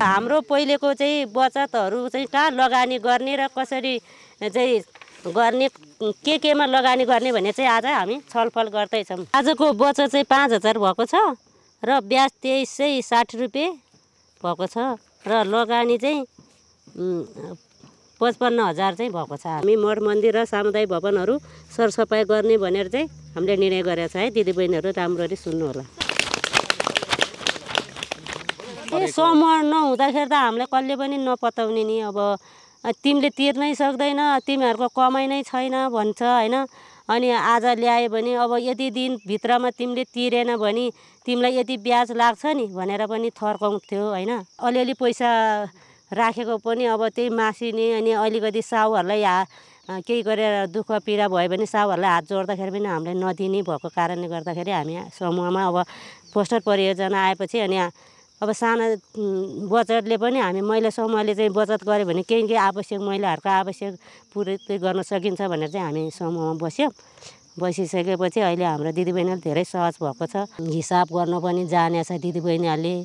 हाम्रो पहिलेको चाहिँ बचतहरू चाहिँ कहाँ लगानी गर्ने र कसरी चाहिँ गर्ने केमा लगानी गर्ने भन्ने चाहिँ आज हामी छलफल गर्दैछौँ। आजको बचत चाहिँ 5,000 भएको छ र ब्याज 2360 रुपियाँ भएको छ र लगानी चाहिँ 55,000 चाहिँ भएको छ। हामी मठ मन्दिर र सामुदायिक भवनहरू सरसफाइ गर्ने भनेर चाहिँ हामीले निर्णय गरेका छ है। दिदीबहिनीहरू राम्ररी सुन्नु होला। समूह नहुँदाखेरि त हामीले कहिले पनि नपताउने नि। अब तिमीले तिर्नै सक्दैन, तिमीहरूको कमाइ नै छैन भन्छ होइन। अनि आज ल्यायो भने अब यति दिनभित्रमा तिमीले तिरेन भने तिमीलाई यति ब्याज लाग्छ नि भनेर पनि थर्काउँथ्यो होइन। अलिअलि पैसा राखेको पनि अब त्यही मासिने अनि अलिकति साहुहरूलाई केही गरेर दुःख पीडा भयो भने साहुहरूलाई हात जोड्दाखेरि पनि हामीले नदिने भएको कारणले गर्दाखेरि हामी समूहमा अब पोस्टर परियोजना आएपछि अनि अब सानो बचतले पनि हामी महिला समूहले चाहिँ बचत गऱ्यो भने केही आवश्यक महिलाहरूको आवश्यक पुरै गर्न सकिन्छ भनेर चाहिँ हामी समूहमा बस्यौँ। बसिसकेपछि अहिले हाम्रो दिदीबहिनीहरू धेरै सहज भएको छ। हिसाब गर्न पनि जाने छ दिदीबहिनीहरूले।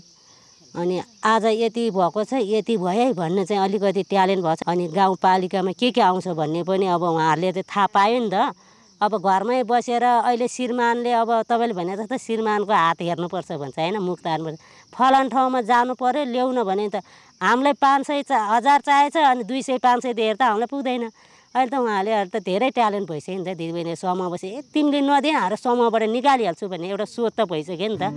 अनि आज यति भएको छ यति भयो है भन्ने चाहिँ अलिकति ट्यालेन्ट भएको छ। अनि गाउँपालिकामा के आउँछ भन्ने पनि अब उहाँहरूले चाहिँ थाहा पायो नि त। अब घरमै बसेर अहिले श्रीमानले अब तपाईँले भने जस्तो श्रीमानको हात हेर्नुपर्छ भन्छ होइन। मुख तार्नुपर्छ, फलान ठाउँमा जानु पर्यो ल्याउन भने त हामीलाई 500 1000 चाहिएछ अनि 200-500 दिएर त हामीलाई पुग्दैन। अहिले त उहाँले त धेरै ट्यालेन्ट भइसक्यो नि त दिदीबहिनी। समूह बसे तिमीले नदिए हाम्रो समूहबाट निकालिहाल्छु भन्ने एउटा सोच त भइसक्यो नि त।